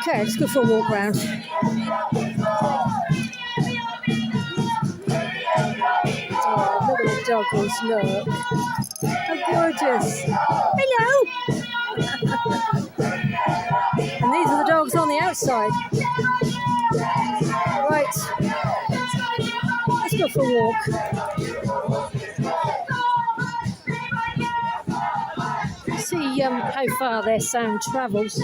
Okay, let's go for a walk round. Oh, look at the doggies, look. How gorgeous. Hello! And these are the dogs on the outside. Right. Let's go for a walk. See how far their sound travels.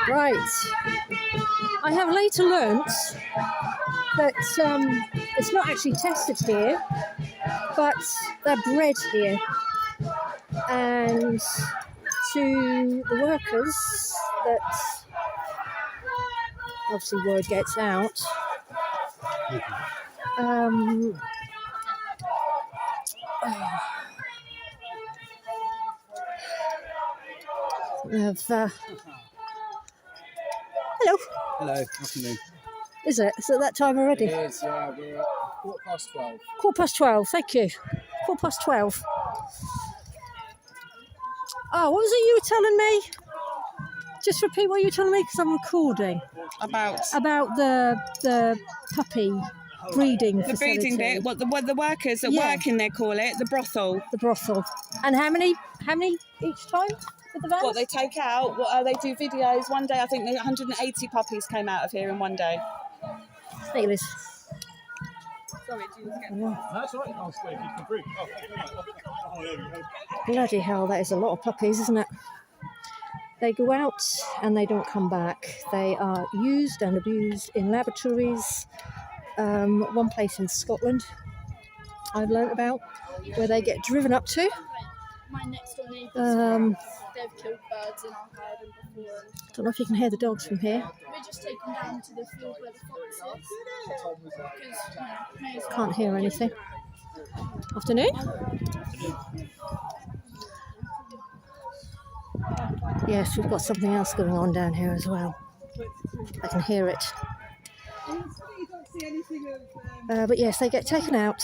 Right. I have later learnt that it's not actually tested here, but they're bred here. And to the workers that obviously word gets out, hello. Hello, afternoon. Is it? Is it that time already? It is, yeah, we're at 12:15. 12:15, thank you. 12:15. Oh, what was it you were telling me? Just repeat what you were telling me because I'm recording. About the puppy breeding the facility. breeding bit, what the workers that work in there call it, the brothel. The brothel. And how many each time with the vans? What they take out, they do videos. One day I think 180 puppies came out of here in one day. Hey, Liz. Sorry, do you get That's right, I'll stay if you can breathe. Bloody hell, that is a lot of puppies, isn't it? They go out and they don't come back. They are used and abused in laboratories. One place in Scotland I've learnt about where they get driven up to. My next door neighbours, they've killed birds in our garden before. Don't know if you can hear the dogs from here. We're just taken down to the field where the fox is. Because, Can't hear anything. Afternoon? Yes, we've got something else going on down here as well. I can hear it. But yes, they get taken out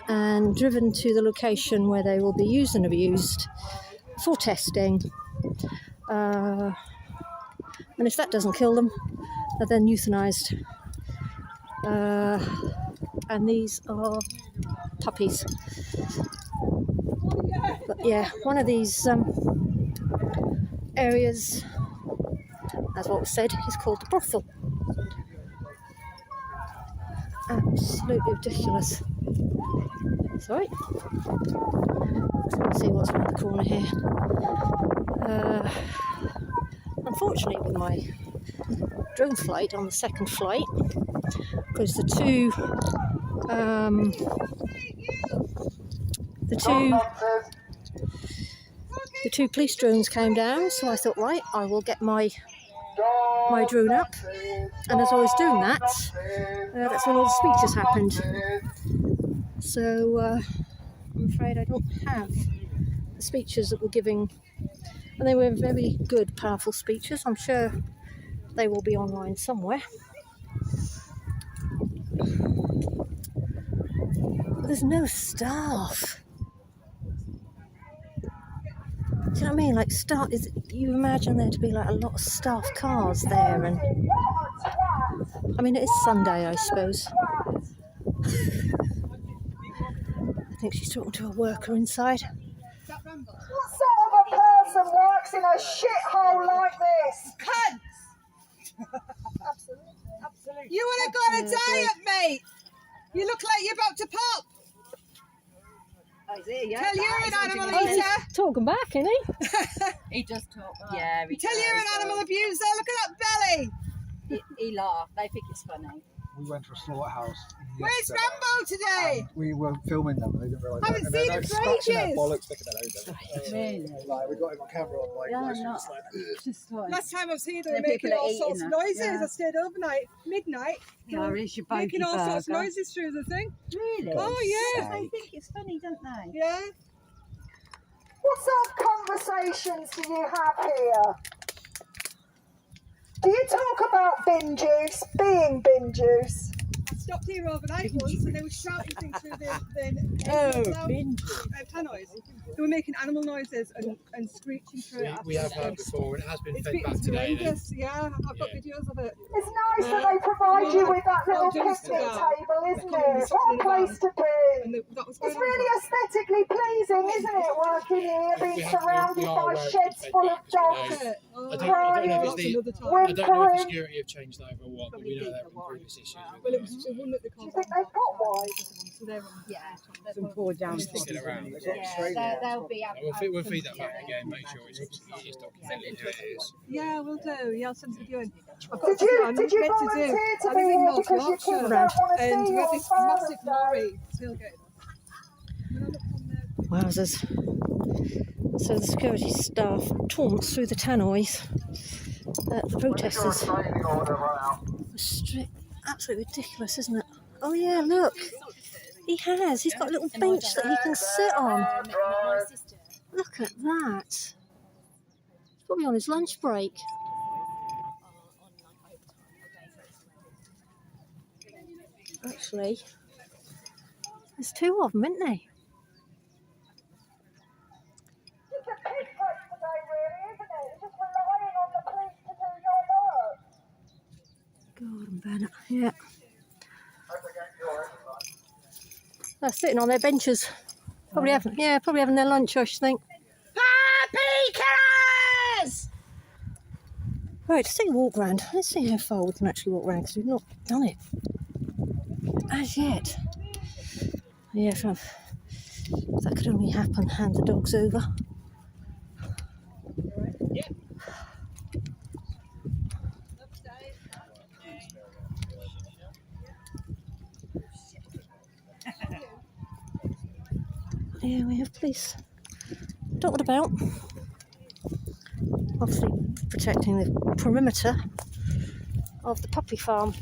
and driven to the location where they will be used and abused for testing. And if that doesn't kill them, they're then euthanized. And these are puppies. But yeah, one of these areas, as what was said, is called the brothel. Absolutely ridiculous. Sorry. Let's see what's around the corner here. Unfortunately, with my drone flight on the second flight, because the two police drones came down, so I thought, right, I will get my drone up, and as I was doing that, that's when all the speeches happened. So I'm afraid I don't have the speeches that were giving, and they were very good, powerful speeches. I'm sure they will be online somewhere. But there's no staff. Do you know what I mean? Like, you imagine there to be like a lot of staff cars there, and I mean, it is Sunday, I suppose. I think she's talking to a worker inside. What sort of a person works in a shithole like this? Cunts! Absolutely. You want to go on a diet, mate? You look like you're about to pop. Tell you're an animal Oh, eater. he's talking back, isn't he? He does talk. Yeah, he Tell does. you're an animal abuser. Look at that belly. He laughed. They think it's funny. We went to a slaughterhouse. Where's Rambo today? We were filming them and they didn't realise. Haven't seen him for ages. Bollocks sticking their nose out. Really? Like, we got him on camera on like, Yeah, she no. was like, Just like, Last time I was here, they were And making people are all eating sorts of them. noises. Yeah. I stayed overnight, midnight. yeah, it's your Making all sorts of burger. noises through the thing. Really? Oh, yeah. They think it's funny, don't they? Yeah. What sort of conversations do you have here? Do you talk about bin juice being bin juice? I stopped here overnight once and they were shouting things through the tannoys. They were making animal noises and screeching through it. We have heard before, and it has been It's fed back today. horrendous. Yeah, I've got videos of it. It's nice that they provide you with that little picnic table, isn't it? What a place to And be. that was It's really aesthetically pleasing, isn't it, working here, being surrounded by sheds full of dogs, I don't know if it's the whimpering. security have changed over or what, but we know there have been previous issues. Well, it was the one that they Do you called. think they've got wise? So they're Some poor down. Sticking around. They'll be out. We'll feed that back again, make sure it's documented who it is. Yeah, we'll do. Yeah, I'll send a video in. I've got Did something you I'm volunteer meant to to do. be I live in here North because your kids Yorkshire, don't want to and see we you had on this Father's massive Day? lorry tailgate. When I looked on the Wowzers. So the security staff taunts through the tannoys at the protesters. Absolutely ridiculous, isn't it? Oh yeah, look. He has. He's got a little bench that he can sit on. Look at that. He's probably on his lunch break. Actually, there's two of them, isn't there? It's a pig place today, really, isn't it? It's just relying on the police to do your work. God and Bennett, yeah. They're sitting on their benches. Probably having their lunch, I should think. Happy killers! Right, let's take a walk round. Let's see how far we can actually walk round because we've not done it as yet. Yeah, if that could only happen, hand the dogs over. Yeah, we have police dotted about, obviously protecting the perimeter of the puppy farm,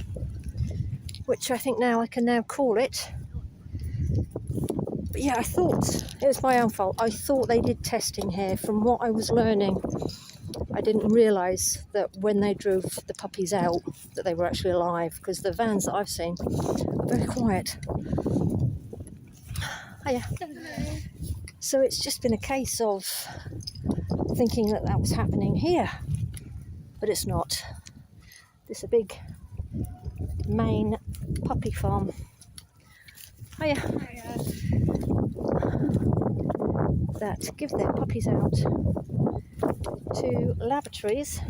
which I think now I can now call it. But yeah, I thought it was my own fault. I thought they did testing here. From what I was learning, I didn't realise that when they drove the puppies out that they were actually alive, because the vans that I've seen are very quiet. Hiya. So it's just been a case of thinking that that was happening here, but it's not. It's a big main puppy farm. Hiya. That give their puppies out to laboratories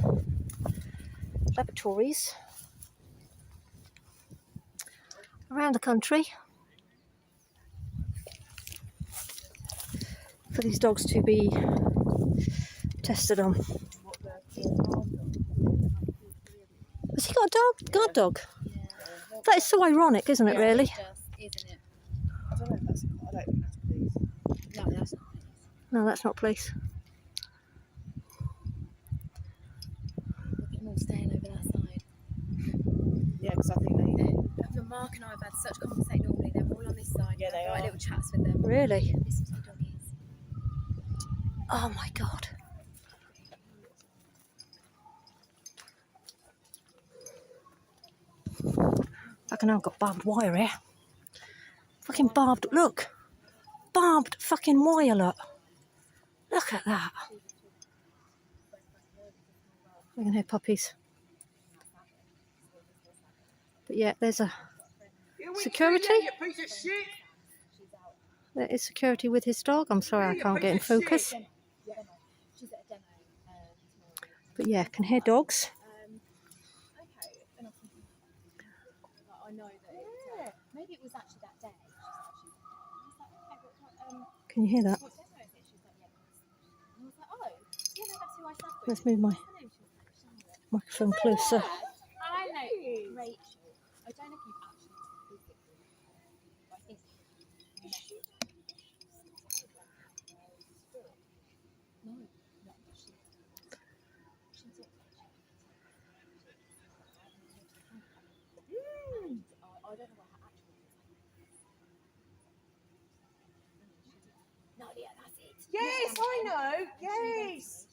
around the country for these dogs to be tested on. Has he got a dog? Guard dog? That is so ironic, isn't it, really? Isn't it? I don't know if that's. I don't think that's police. No, that's not. No, that's not police. Look at them all staying over that side. Yeah, because I think they. Mark and I have had such conversation normally. They're all on this side. Yeah, they I've got are. little chats with them. Really? Listen to the doggies. Oh my god. Fucking hell, I've got barbed wire here. Fucking barbed, look. Barbed fucking wire, look. Look at that. We can hear puppies. But yeah, there's a security. There is security with his dog. I'm sorry I can't get in focus. She's at a demo tomorrow. But yeah, can hear dogs. Okay, and I know that maybe it was actually that day. Can you hear that? What demo is it? She was like, yeah. And I was like, oh, yeah, no, that's who I sat with. Let's move my microphone closer. I know, Rachel. I don't know if you've actually physically, but I think no, she's I don't know what her actual no, yeah, that's it. Yes, I know. Yes.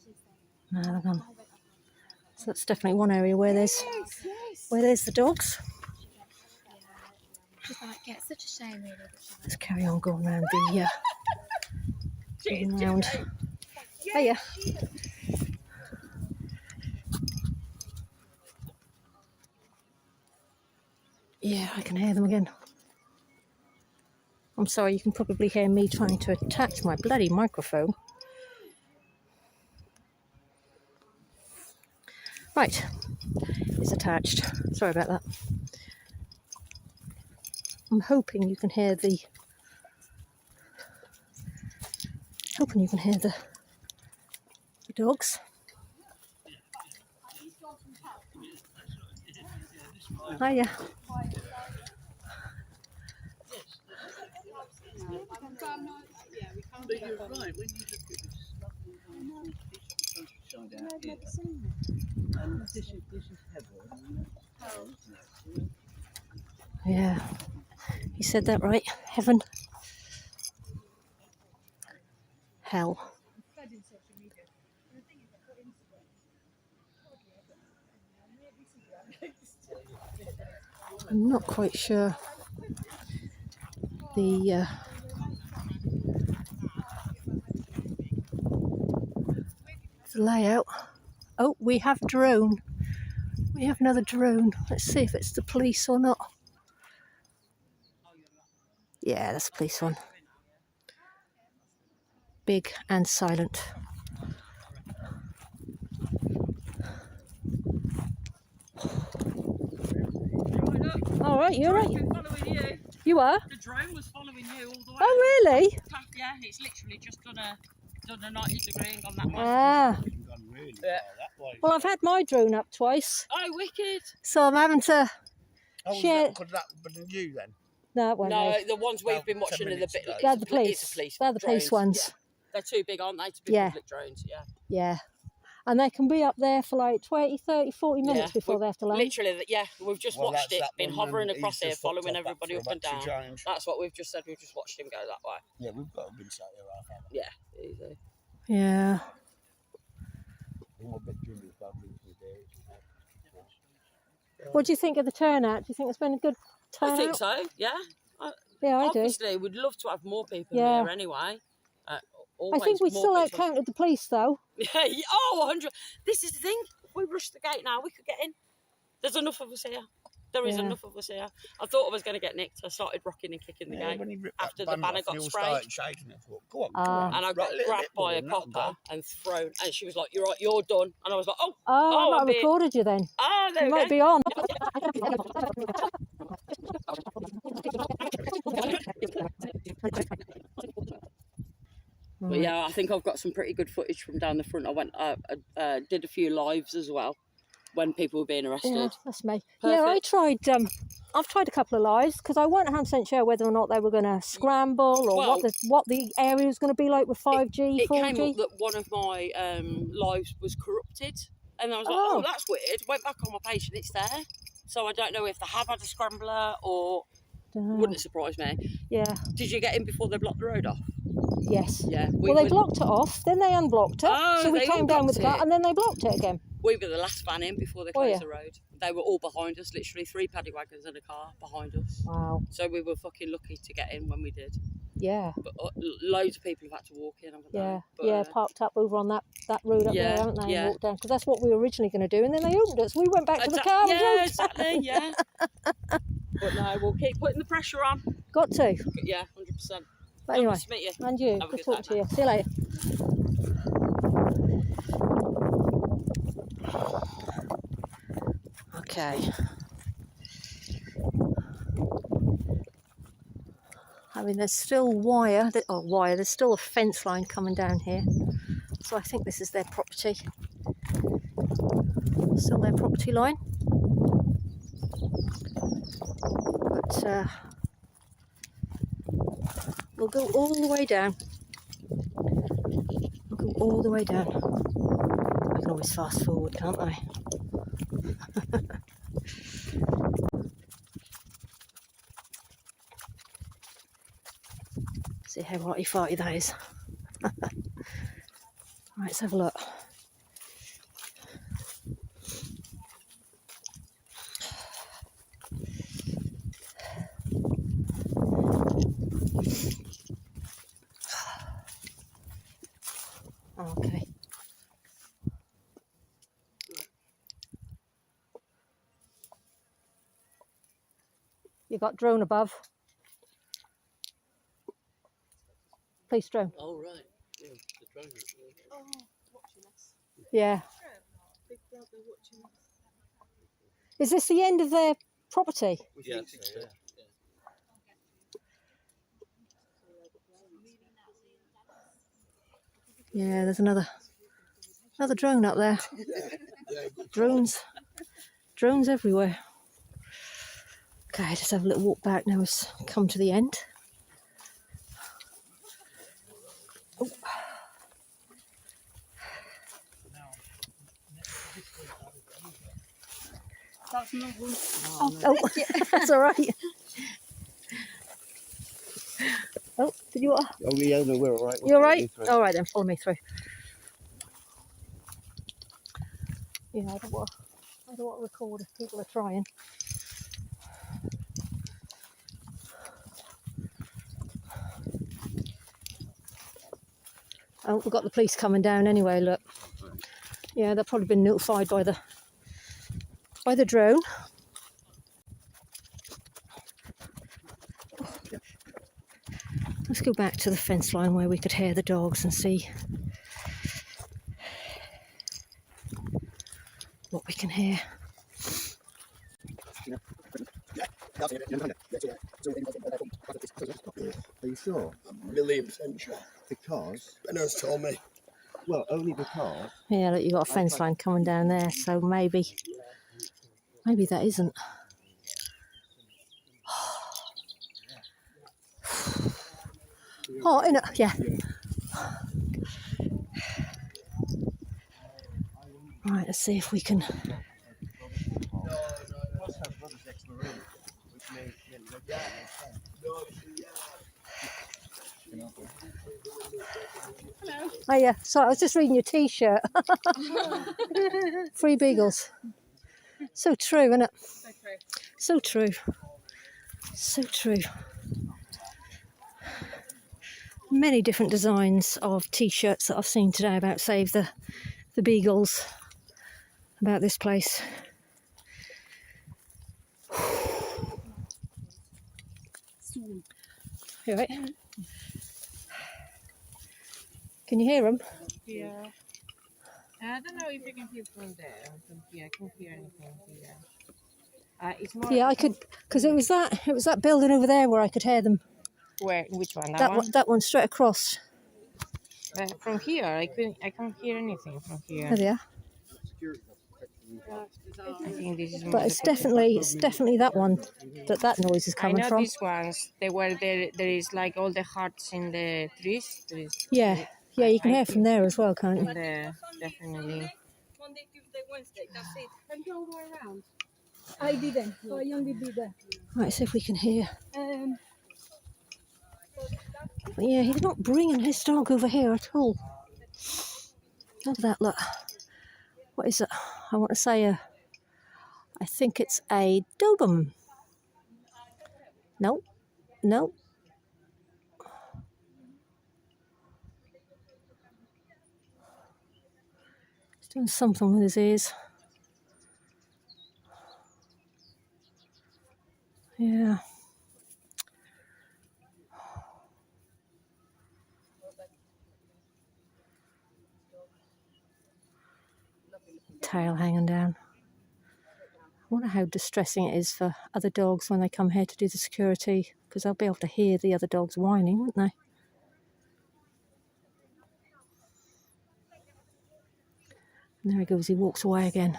No, they're gone. So that's definitely one area where there's the dogs. Just like, yeah, it's such a shame, really. Let's carry on going around the going round. Oh yeah. Yeah, I can hear them again. I'm sorry, you can probably hear me trying to attach my bloody microphone. Right, it's attached. Sorry about that. I'm hoping you can hear the dogs. Hiya. But you're right, when you look at this countryside out here, and this is heaven. Yeah, you said that right. Heaven. Hell. I'm not quite sure the layout. Oh, we have drone. We have another drone. Let's see if it's the police or not. Yeah, that's the police one. Big and silent. All right, you're right. Following you. You are? The drone was following you all the way. Oh, really? Yeah, it's literally just done a 90 degree and gone that way. Ah. Yeah. Well, I've had my drone up twice, Oh, wicked. so I'm having to share. Could that have been you then? No, it won't No, be. the ones we've Well, been 10 watching are the minutes bit. ago. They're the It's police. a police. They're the police drones. ones. Yeah. They're too big, aren't they, to be Yeah. public drones? Yeah. Yeah. And they can be up there for like 20, 30, 40 minutes Yeah. before they have to land. Literally, yeah. We've just Well, watched that's it, that been one, hovering he's across just here, fucked following off everybody for up and about down. 2 times. That's what we've just said. We've just watched him go that way. Yeah, we've got to been sat here half hour. Yeah, easy. Yeah. What do you think of the turnout? Do you think it's been a good turnout? I think so. Yeah. Yeah, I do. Obviously, we'd love to have more people Yeah. here anyway. I Always think we more still people. outcounted the police though. Yeah, oh, 100. This is the thing. If we rush the gate now, we could get in. There's enough of us here. There is Yeah. enough of us here. I thought I was going to get nicked. I started rocking and kicking the gate. When he ripped after that the banner banner off, got you all sprayed. started shaking it. I thought, go on, go Ah. on. And I Right, got little grabbed bit by more a than that'll copper go. and thrown. And she was like, "You're right, you're done." And I was like, "Oh, Oh, I might I'm have being- recorded you then. ah, there You we might go." be on. But yeah, I think I've got some pretty good footage from down the front. I went, did a few lives as well when people were being arrested. Yeah, that's me. Yeah, I Perfect. tried. I've tried a couple of lives because I weren't 100% sure whether or not they were going to scramble or Well, what the area was going to be like with 5G, It 4G. came up that one of my lives was corrupted, and I was like, Oh. "Oh, that's weird." Went back on my page and it's there. So I don't know if they have had a scrambler or Dunno. wouldn't surprise me. Yeah. Did you get in before they blocked the road off? Yes. Yeah. Well, they blocked it off, then they unblocked it. Oh, so we they came down with the unblocked car, it. and then they blocked it again. We were the last van in before they Oh, closed yeah. the road. They were all behind us, literally 3 paddy wagons and a car behind us. Wow. So we were fucking lucky to get in when we did. Yeah. But loads of people have had to walk in, haven't Yeah. they? But, Yeah. Parked up over on that road up yeah, there, haven't they? yeah. And walked down because that's what we were originally going to do, and then they opened it, so we went back to the car. and Yeah, drove exactly. Yeah. But no, we'll keep putting the pressure on. Got to. Yeah, 100%. But anyway, Nice to meet you. and you. Have a Good good talking day, to you. See you later. Okay. I mean, there's still there's still a fence line coming down here. So I think this is their property. Still their property line. But we'll go all the way down. We'll go all the way down. I can always fast forward, can't I? See how arty-farty that is. Right, let's have a look. You got drone above. Police drone. Oh, right. Yeah, the drone. Oh, watching us. Yeah. Big brother watching us. Is this the end of their property? Yeah, so, yeah. Yeah, there's another drone up there. Drones everywhere. Okay, let's have a little walk back now. It's come to the end. Oh. Oh, that's all right. Oh, did you want? Oh, yeah, no, we're all right. You all right? All right then, follow me through. Yeah, I don't want to record if people are trying. Oh, we've got the police coming down anyway, look. Yeah, they've probably been notified by the drone. Let's go back to the fence line where we could hear the dogs and see what we can hear. Are you sure? £1,000,000% sure. Because? Benno's told me. Well, only because. Yeah, look, you've got a fence line coming down there, so maybe that isn't. Oh, in it, yeah. Right, let's see if we can. Oh yeah, sorry, I was just reading your T-shirt. Free Beagles. So true, isn't it? So true. So true. Many different designs of T-shirts that I've seen today about Save the Beagles, about this place. You right? Can you hear them? Yeah. I don't know if you can hear from there. From here, I can't hear anything here. It's more. Yeah, I could, because it was that building over there where I could hear them. Where? Which one? That one straight across. From here, I can't hear anything from here. There they are. I think this is. But it's definitely that one that noise is coming I know from. these ones. They were there. There is like all the hearts in the trees. There is. Yeah, you can hear from there as well, can't you? There, definitely. Monday, Tuesday, Wednesday. That's it. Can you go all the way around? I didn't. So I only did that. Right, see if we can hear. But yeah, he's not bringing his dog over here at all. Look at that, look. What is it? I want to say I think it's a Doberman. No. He's doing something with his ears. Yeah. Tail hanging down. I wonder how distressing it is for other dogs when they come here to do the security, because they'll be able to hear the other dogs whining, won't they? And there he goes, he walks away again.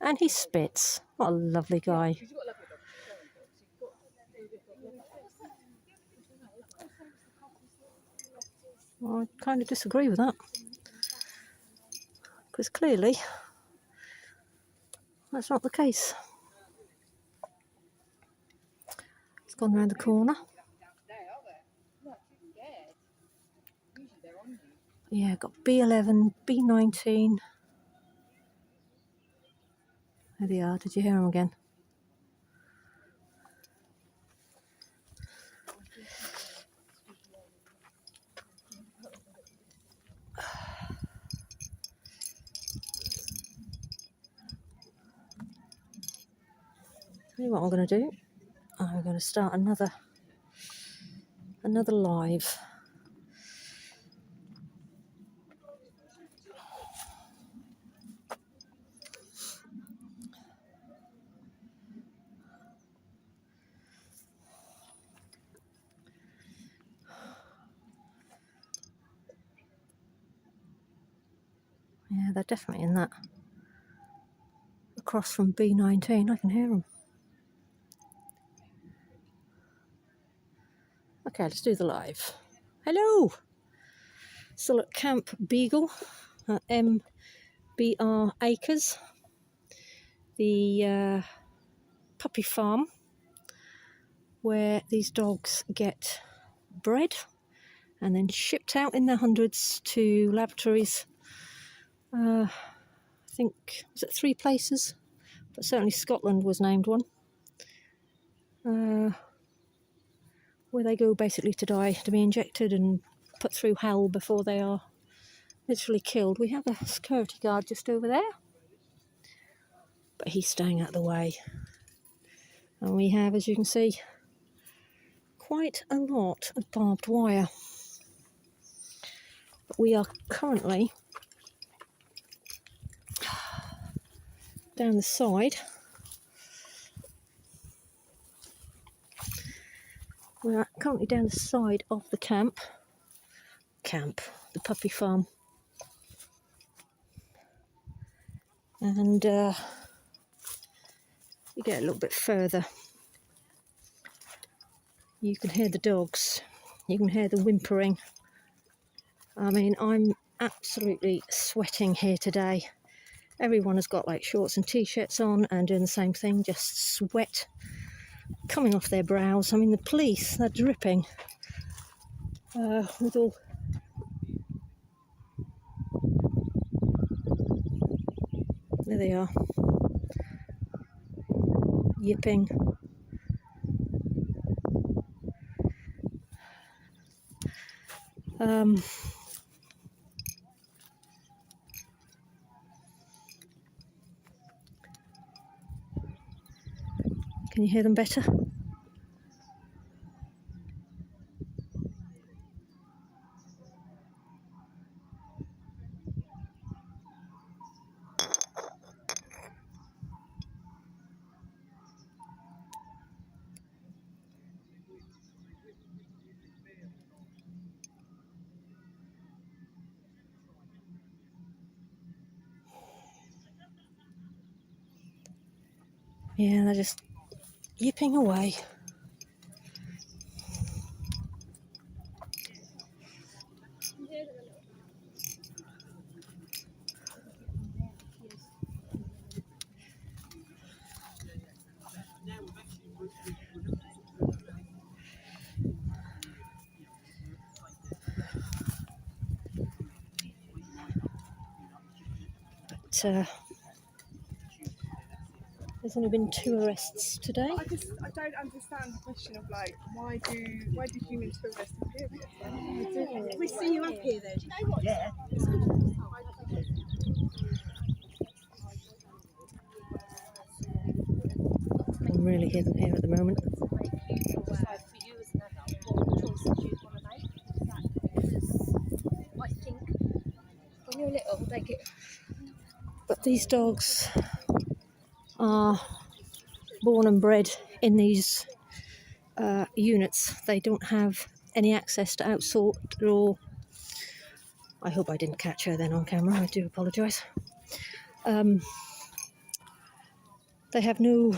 And he spits. What a lovely guy. Well, I kind of disagree with that. Because clearly, that's not the case. It's gone round the corner. Yeah, got B11, B19. There they are. Did you hear them again? Tell you what I'm going to do. I'm going to start another live. Yeah, they're definitely in that. Across from B19, I can hear them. Okay, let's do the live. Hello! Still at Camp Beagle at MBR Acres, the puppy farm where these dogs get bred and then shipped out in their hundreds to laboratories. I think, was it 3 places? But certainly Scotland was named one. Where they go basically to die, to be injected and put through hell before they are literally killed. We have a security guard just over there, but he's staying out of the way. And we have, as you can see, quite a lot of barbed wire. But we are currently down the side. We are currently down the side of the camp, the puppy farm. And you get a little bit further, you can hear the dogs, you can hear the whimpering. I mean, I'm absolutely sweating here today. Everyone has got like shorts and t-shirts on and doing the same thing, just sweat coming off their brows. I mean, the police, they're dripping with all... There they are, yipping. Can you hear them better? Yeah, they're just yipping away. But there's only been 2 arrests today. I don't understand the question of like why do humans feel less superior? We see you up here then. Do you know what? Yeah. I can really hear them here at the moment. When you're little, they get... But these dogs are born and bred in these units. They don't have any access to outsort or... I hope I didn't catch her then on camera, I do apologise. They have no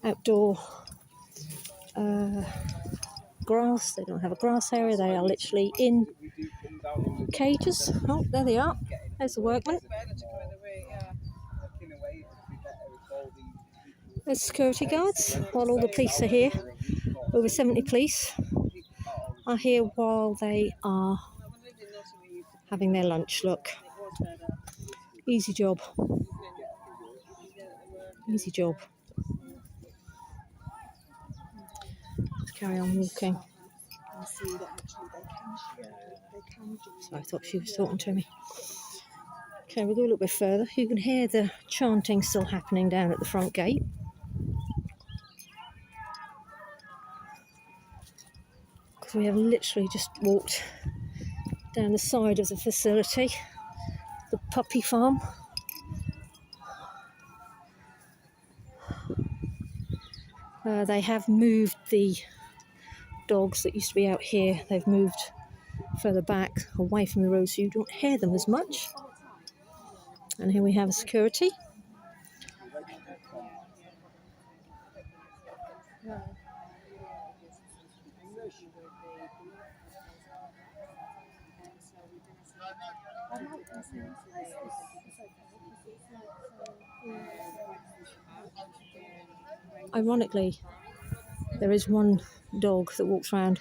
outdoor grass, they don't have a grass area, they are literally in cages. Oh, there they are, there's the workman. There's security guards, while all the police are here. Over 70 police are here while they are having their lunch. Look, easy job. Easy job. Let's carry on walking. So I thought she was talking to me. Okay, we'll go a little bit further. You can hear the chanting still happening down at the front gate. So we have literally just walked down the side of the facility, the puppy farm. They have moved the dogs that used to be out here. They've moved further back away from the road so you don't hear them as much. And here we have security. Ironically, there is one dog that walks around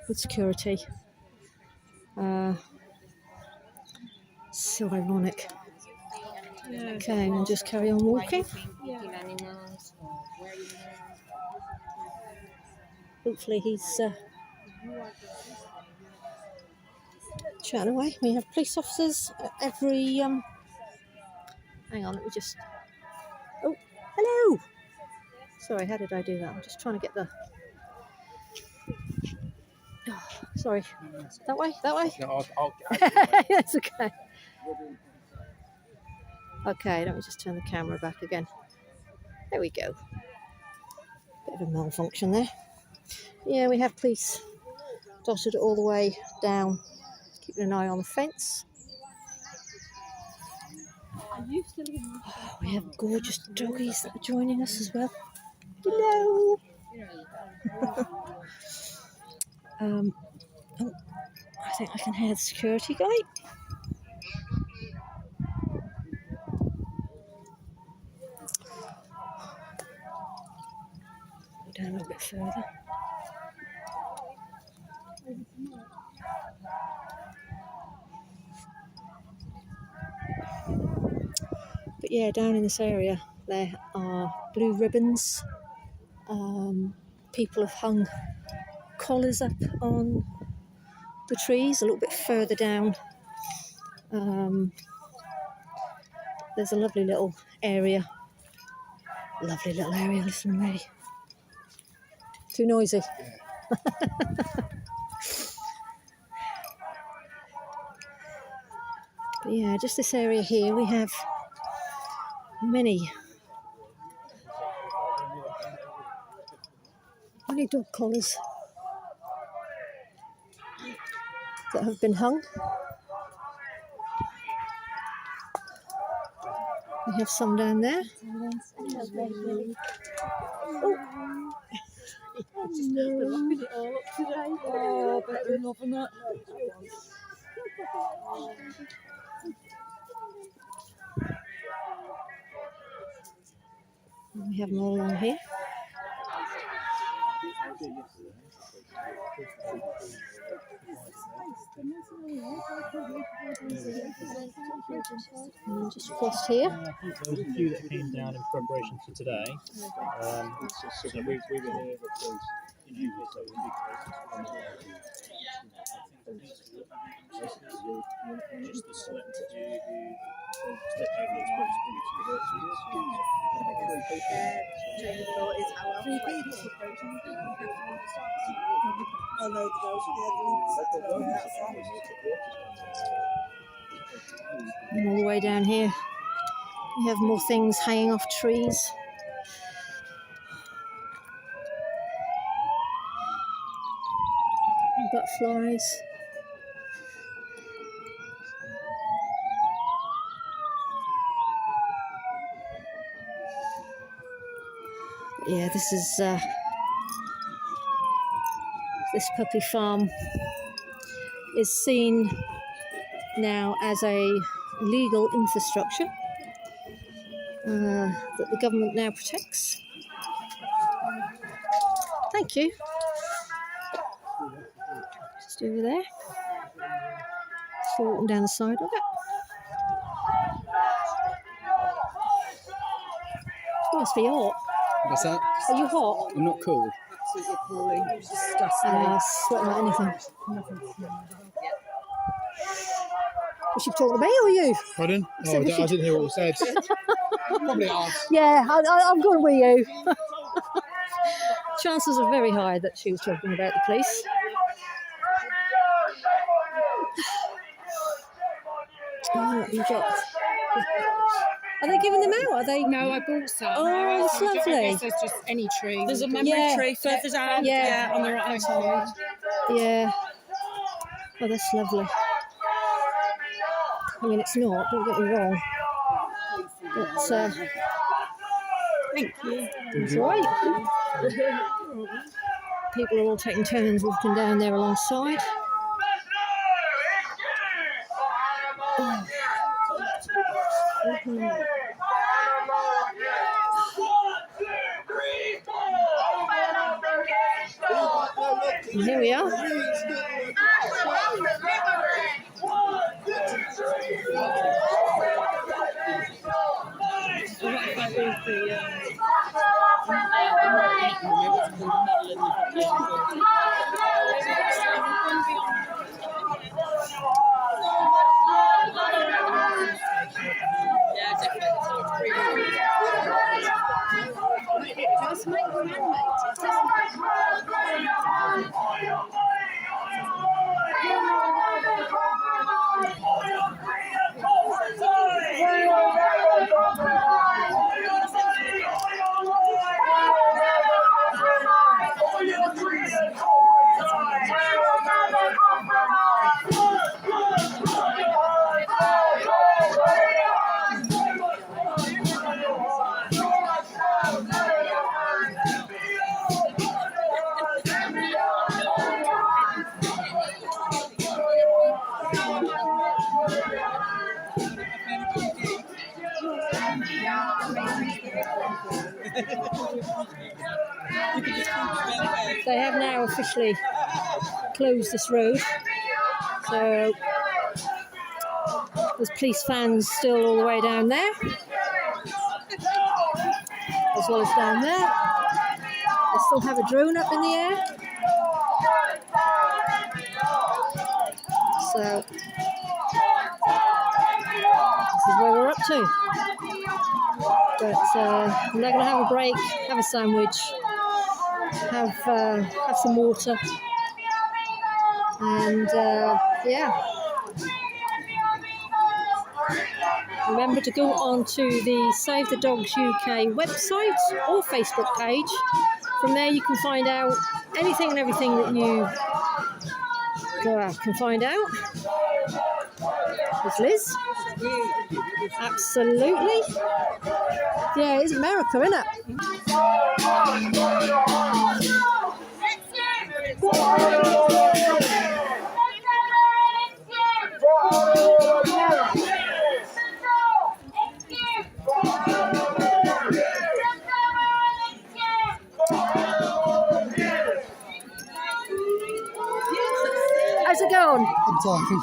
with security. So ironic. Okay, we'll just carry on walking. Hopefully he's chatting away. We have police officers at every hang on, let me just oh, hello. Sorry, how did I do that? I'm just trying to get the oh, sorry. That way? That way? No, I'll That's okay. Okay, let me just turn the camera back again. There we go. Bit of a malfunction there. Yeah, we have police dotted all the way down, keeping an eye on the fence. Oh, we have gorgeous doggies that are joining us as well. Hello. Oh, I think I can hear the security guy. Go down a little bit further. But yeah, down in this area there are blue ribbons. People have hung collars up on the trees a little bit further down. There's a lovely little area. Lovely little area, listen to me. Too noisy. But yeah, just this area here, we have many dog collars that have been hung. We have some down there. Oh. Oh, but they're loving that. And we have them all along here. And just across here. There was a few that came down in preparation for today. So we were here just the select And all the way down here, we have more things hanging off trees. Butterflies. Yeah, this is this puppy farm is seen now as a legal infrastructure that the government now protects. Thank you. Just over there. Just walking down the side of it. You must be hot. What's that? Are you hot? I'm not cool. Sweating like anything. Was she talking to me or you? Pardon? Oh, I didn't hear what was said. Probably us. Yeah, I'm going with you. Chances are very high that she was talking about the police. What have you got? Are they giving them out? Are they? No, I bought some. Oh, it's I lovely. guess there's just any tree. There's a memory Yeah. tree further down. Yeah. On the right hand side. Yeah. Oh, that's lovely. I mean, it's not. Don't get me wrong. But Thank you. it's all right. People are all taking turns walking down there alongside. And here we are. Just make them handmade. They have now officially closed this road, so there's police vans still all the way down there, as well as down there. They still have a drone up in the air, so this is where we're up to. But I'm now going to have a break, have a sandwich, have some water, and yeah. Remember to go on to the Save the Dogs UK website or Facebook page. From there you can find out anything and everything that you can find out. There's Liz. Absolutely. Yeah, it's America, isn't it? How's it going? I'm talking.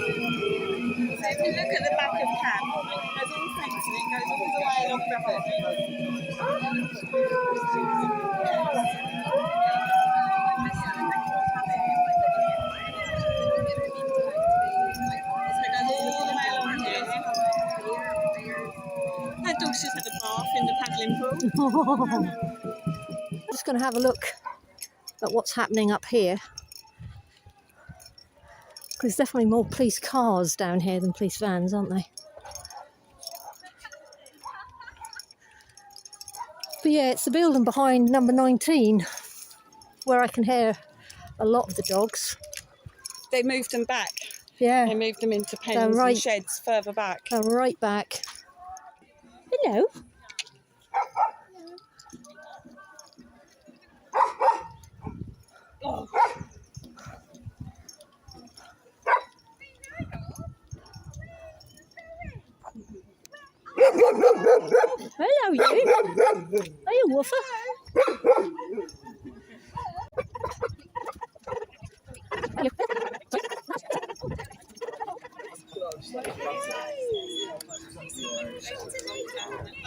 If you look at the back of Cam, there's all fencing, it goes all the way along the river. So it goes all the way along here. That dog's just had a bath in the paddling pool. Just going to have a look at what's happening up here. Because there's definitely more police cars down here than police vans, aren't they? But yeah, it's the building behind number 19 where I can hear a lot of the dogs. They moved them back. Yeah, They moved them into pens They're right. and sheds further back. they're right back. Hello. Hello, you. Are you Woofer?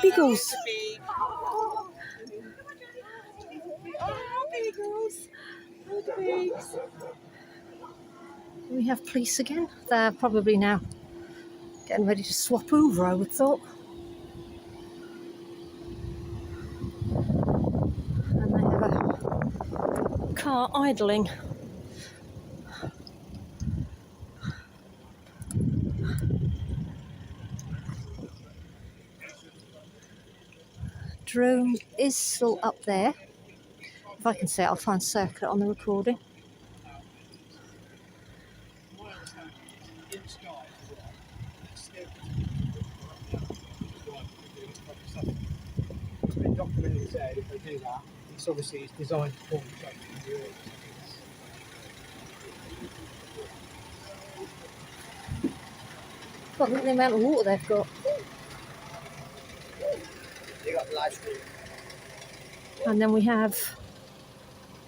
Beagles. We have police again. They're probably now getting ready to swap over, I would thought. car idling. Drone is still up there. If I can see it, I'll try and circle it on the recording. It's been documented said if they do that, it's obviously it's designed to form the shape. Look at the amount of water they've got. You got the live stream. And then we have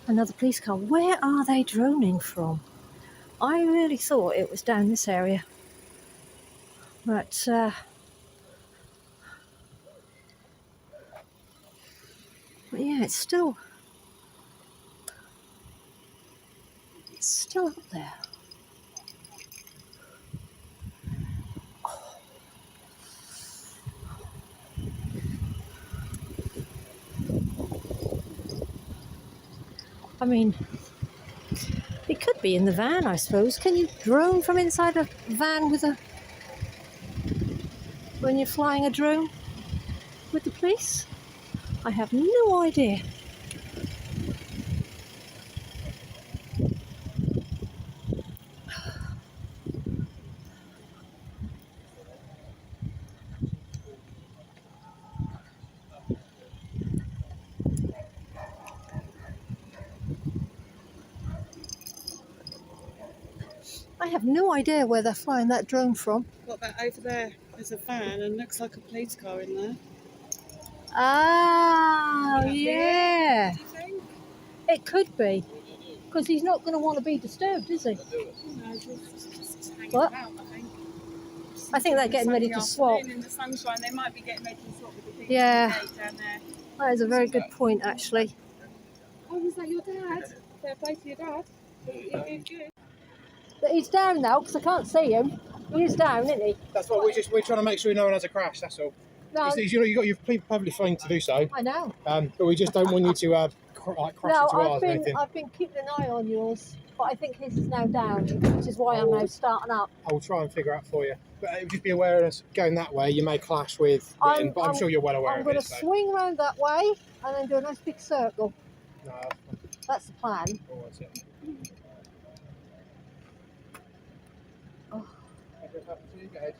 another police car. Where are they droning from? I really thought it was down this area. But yeah, it's still up there. I mean, it could be in the van, I suppose. Can you drone from inside a van with when you're flying a drone with the police? I have no idea. I have no idea where they're flying that drone from. What about over there? There's a van and looks like a police car in there. Oh, yeah. Do you think? It could be. Because he's not going to want to be disturbed, is he? No, just hanging What? about, I think. I think they're getting ready to swap. In the sunshine, they might be getting ready to swap with the big Yeah. gate down there. That is a very good point, actually. Oh, was that your dad? Fair play to your dad. You did good. But he's down now because I can't see him. He is down, isn't he? That's what we're trying to make sure no one has a crash. That's all. No, You got you're perfectly fine to do so. I know. But we just don't want you to crash No, into ours or anything. I've been keeping an eye on yours, but I think his is now down, which is why I'm now starting up. I will try and figure out for you. But just be aware of us going that way. You may clash with Britain, but I'm sure you're well aware I'm of going it. to So. swing around that way and then do a nice big circle. No, That's the plan. that's it. Oh. Go ahead.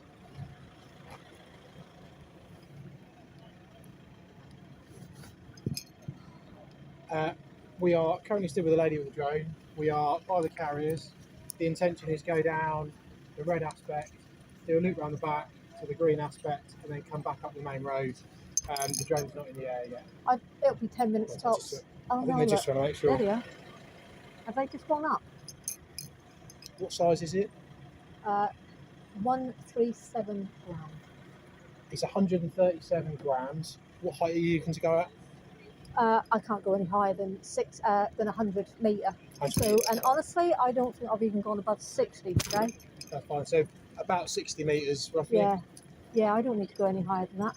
We are currently still with the lady with the drone. We are by the carriers. The intention is go down the red aspect, do a loop around the back to the green aspect, and then come back up the main road. The drone's not in the air yet. It'll be 10 minutes tops. I Oh, think no, they're just look. trying to make sure. There they are. Have they just gone up? What size is it? 137 grams. It's 137 grams. What height are you looking to go at? I can't go any higher than 100 metre. So, and honestly, I don't think I've even gone above 60 today. That's fine. So about 60 metres roughly. Yeah, I don't need to go any higher than that.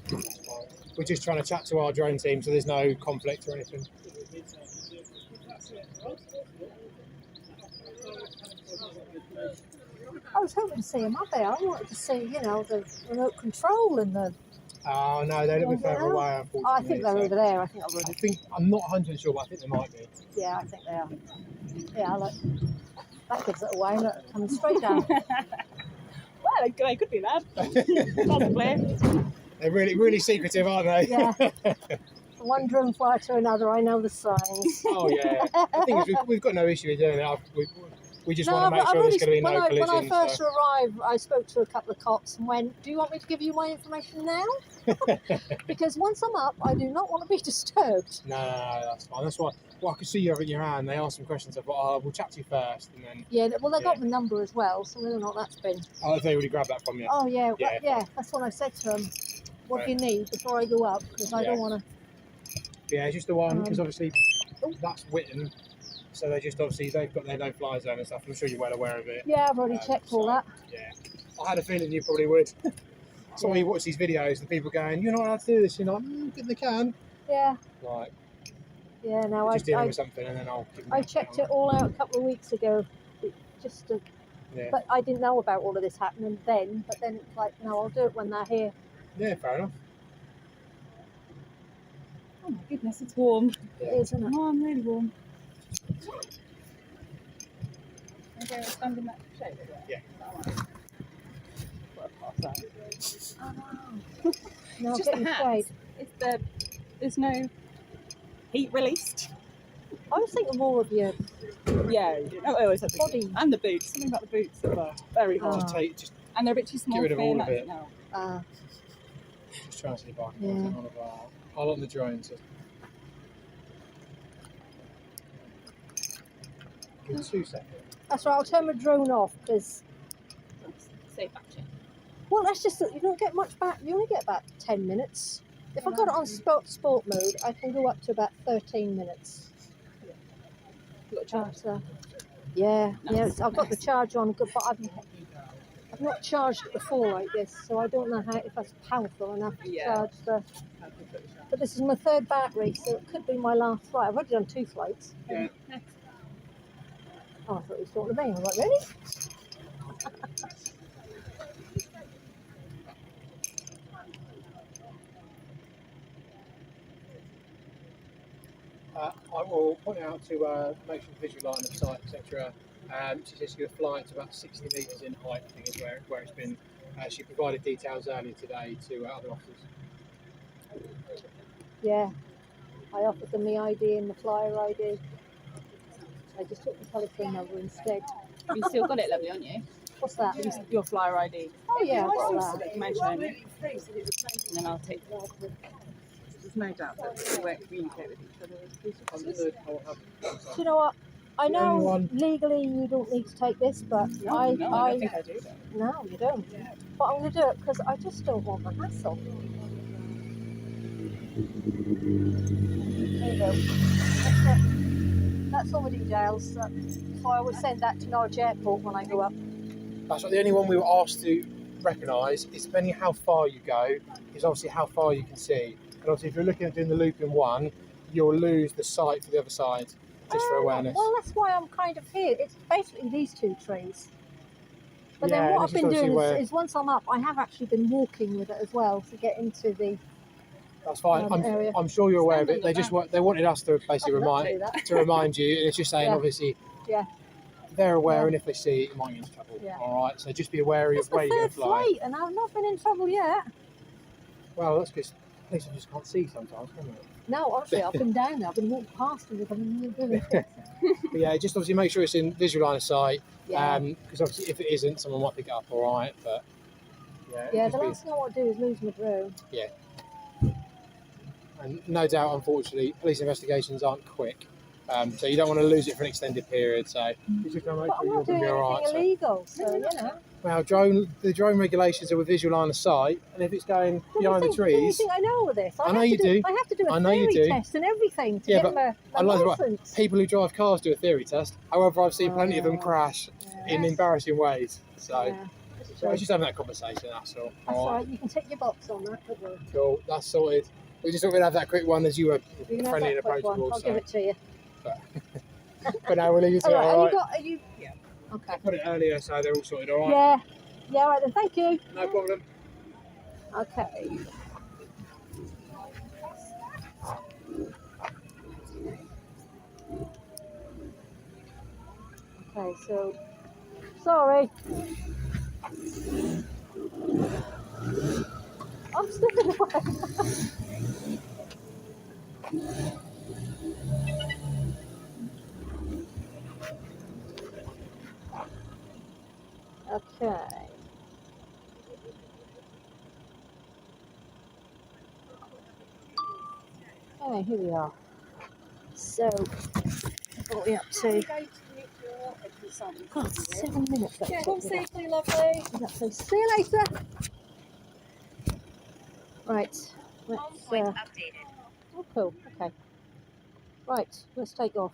That's fine. We're just trying to chat to our drone team, so there's no conflict or anything. I was hoping to see them up there. I wanted to see, the remote control and the. Oh no, they're a little bit further away, unfortunately. Oh, I think they're over there. I think I've already. I'm not 100% sure, but I think they might be. Yeah, I think they are. Yeah, look. That gives it away. Look, coming straight down. Well, they could be that. Possibly. They're really, really secretive, aren't they? Yeah. From one drone flyer to another, I know the signs. Oh yeah. The thing is, we've got no issue with doing it. We just want to make sure there's going to be no collision. When I first arrived, I spoke to a couple of cops and went, "Do you want me to give you my information now? Because once I'm up, I do not want to be disturbed." No, that's fine. That's why. Well, I could see you have it in your hand. They asked some questions. I thought, we'll chat to you first, and then. Yeah, well, they got the number as well, so whether or not that's been. Oh, they already grabbed that from you. Oh yeah, Yeah. yeah. That's what I said to them. What do you need before I go up? Because I don't want to. Yeah, it's just the one because obviously that's Whitton. So they've got their no-fly zone and stuff. I'm sure you're well aware of it. Yeah, I've already checked all that. Yeah, I had a feeling you probably would. So when you watch these videos and people going, "You're not allowed to do this," you're like, "They can." Yeah. Right. Yeah, no, Just dealing I with something, and then I'll give them I a checked shout. it all out a couple of weeks ago. Just to, Yeah. but I didn't know about all of this happening then. But then it's like, no, I'll do it when they're here. Yeah, fair enough. Oh my goodness, it's warm. It is, isn't it? Warm, really warm. Okay, we'll stand in that shade. Yeah. No, Just get the in hats. shade. There's no heat released. I was thinking more of your Yeah, you know, I always have the body. and the boots. Something about the boots that were very hard. Just just And they're a bit too small rid of for me, all and of that's it. now. Just trying to see if I can Yeah. get one of our. I'll on the drones. Give me 2 seconds. That's right. I'll turn my drone off because. Save battery. Well, that's just that you don't get much back. You only get about 10 minutes. If I got it on sport mode, I can go up to about 13 minutes. You got a charge. So, yeah, yeah. Nice, I've got the nice. charge on, but I've not charged it before like this, so I don't know how if that's powerful enough to Yeah. charge the. But this is my 3rd battery, so it could be my last flight. I've already done 2 flights. Yeah. Oh, I thought you was talking to me. I was like, really? I will point out to make sure the visual line of sight, etc. She's just going to fly to about 60 metres in height, I think is where it's been. She provided details earlier today to other officers. Yeah. I offered them the ID and the flyer ID. I just took the telephone number instead. You still got it, lovely, haven't you? What's that? Your flyer ID. Oh yeah, I've got that. Mention it. And then I'll take. There's no doubt that we won't communicate with each other. Understood. I will have. Do you know what? I The only know one- legally you don't need to take this, but I don't think I do. no, you don't. But I'm going to do it because I just don't want the hassle. There you go. That's all the details. So I always send that to Norwich Airport when I go up. That's right. The only one we were asked to recognise is depending how far you go, is obviously how far you can see. And obviously, if you're looking at doing the loop in one, you'll lose the sight for the other side, just for awareness. Well, that's why I'm kind of here. It's basically these 2 trees. But Yeah, then and what I've this is been obviously doing where- is once I'm up, I have actually been walking with it as well to get into the. That's fine. area. I'm sure you're aware of it. They just they wanted us to basically I'd love to do remind that. you, and it's just saying Yeah. obviously Yeah. they're aware, Yeah. and if they see it, you might get into trouble. Yeah. All right. So just be wary It's of where the you're 3rd going to fly. flight, and I've not been in trouble yet. Well, that's because at least you just can't see sometimes, can you? No, honestly, I've been down there. I've been walking past them. But yeah, just obviously make sure it's in visual line of sight. Yeah. Because obviously if it isn't, someone might pick it up. All right. But Yeah, just the be- last thing I want to do is lose my drone. And no doubt, unfortunately, police investigations aren't quick. So you don't want to lose it for an extended period. So you just got to make But I'm sure you're not going doing to be all anything right. illegal, so you know. Well, the drone regulations are with visual line of sight, and if it's going Well, behind the you trees, think I know all of this? I have know to you do. I have to do a I know you theory do. test and everything to Yeah, get but my I like the- license. people who drive cars do a theory test. However, I've seen plenty of them crash in embarrassing ways. So, Yeah, that's so I true. was just having that conversation. That's all. That's All all right. right. You can tick your box on that. Don't worry. Cool. That's sorted. We just thought we'd have that quick one as you were You can have friendly and that quick one. approachable. I'll So, give it to you. but now we'll leave you to All it. right. All Have right. you got? Are you? Yeah. Okay. Put it earlier, so they're all sorted. All right. Yeah. Yeah. All right then. Thank you. No problem. Okay. Okay, so sorry. I'm slipping away. Okay. Okay, here we are. So, what are we up to? God, 7 minutes. That Get took home me. safely, lovely. So see you later. Right. Let's, oh, cool. Okay. Right. Let's take off.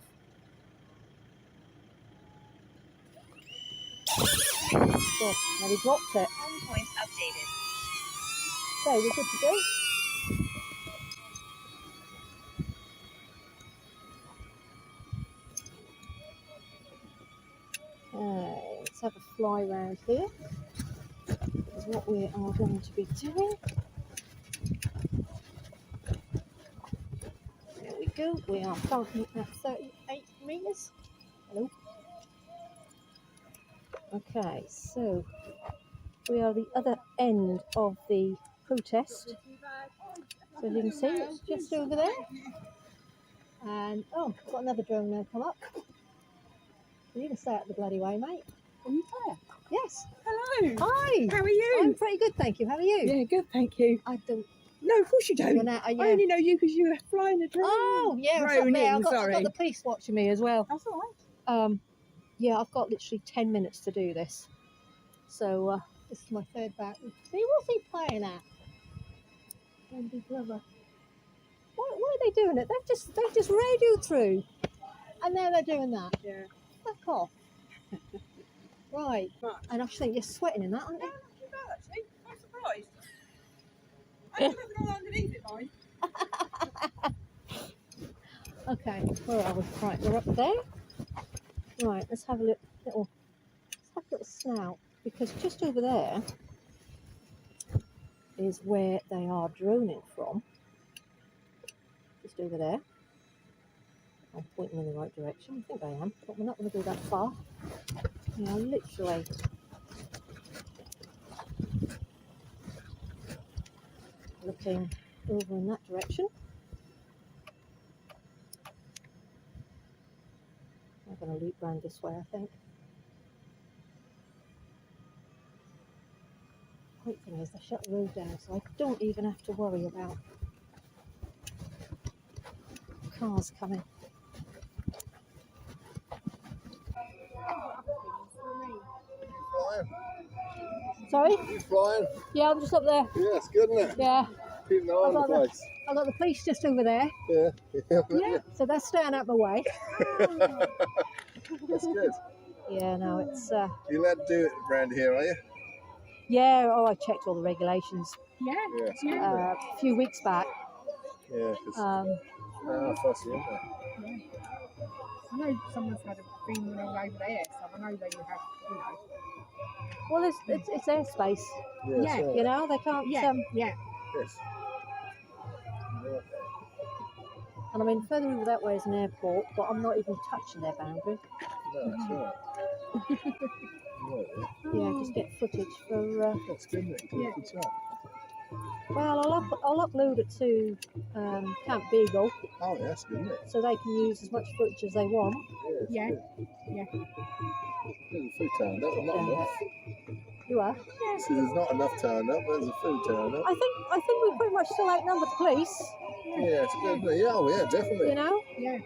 God, nearly dropped it. Home points updated. Okay, we're good to go. fly around here. Is what we are going to be doing. There we go. We are parking at 38 metres. Hello. Okay, so we are the other end of the protest. So you can see it's just over there. And oh, I've got another drone now come up. You can stay out the bloody way, mate. Are you there? Yes. Hello. Hi. How are you? I'm pretty good, thank you. How are you? Yeah, good, thank you. I don't. No, of course you don't. You're not, I only know you because you were flying a drone. Oh, yeah. It's up Droning, there. I've sorry. got the police watching me as well. That's all right. Yeah, I've got literally 10 minutes to do this. So this is my third bout. See, what's he playing at? Andy Glover. Why are they doing it? They've just radioed through, and now they're doing that. Yeah. Fuck off. Right. Much. And I think you're sweating in that, aren't you? Not too bad, actually. I'm surprised. I'm looking all underneath it, mine. Okay, where are we? Right, we're up there. Right, let's have a little snout, because just over there is where they are droning from. Just over there. I'm pointing in the right direction. I think I am, but we're not going to go that far. We are literally looking over in that direction. I'm going to loop round this way, I think. The point thing is they shut the road down, so I don't even have to worry about cars coming. Sorry? You flying? Yeah, I'm just up there. Yeah, it's good, isn't it? Yeah. Keep an eye on the place. I've got the police just over there. Yeah. Yeah. So they're staying out my way. That's good. Yeah, no, it's You let do it around here, are you? yeah, oh I checked all the regulations Yeah. Yeah, it's good, isn't it? a few weeks back. Yeah, because fussy, isn't it? I know someone's had a thing all over there, so I know that you have, you know. Well, it's their space, Yeah, so- you know, they can't Yeah. Yes. and I mean further over that way is an airport, but I'm not even touching their boundary. No, that's right. Right, Yeah, just get footage for that's good, isn't it? Yeah. Good shot. well, I'll upload it to Camp Beagle Oh, yeah, that's good, isn't it? so they can use as much footage as they want. Yeah. Yeah. Good. Yeah. There's a food turned up, not Down enough. You are? So there's not enough turned up, there's a food turned up. I think we pretty much still outnumber the police, Yeah, it's good. Yeah, oh, yeah, definitely. you know. Yeah.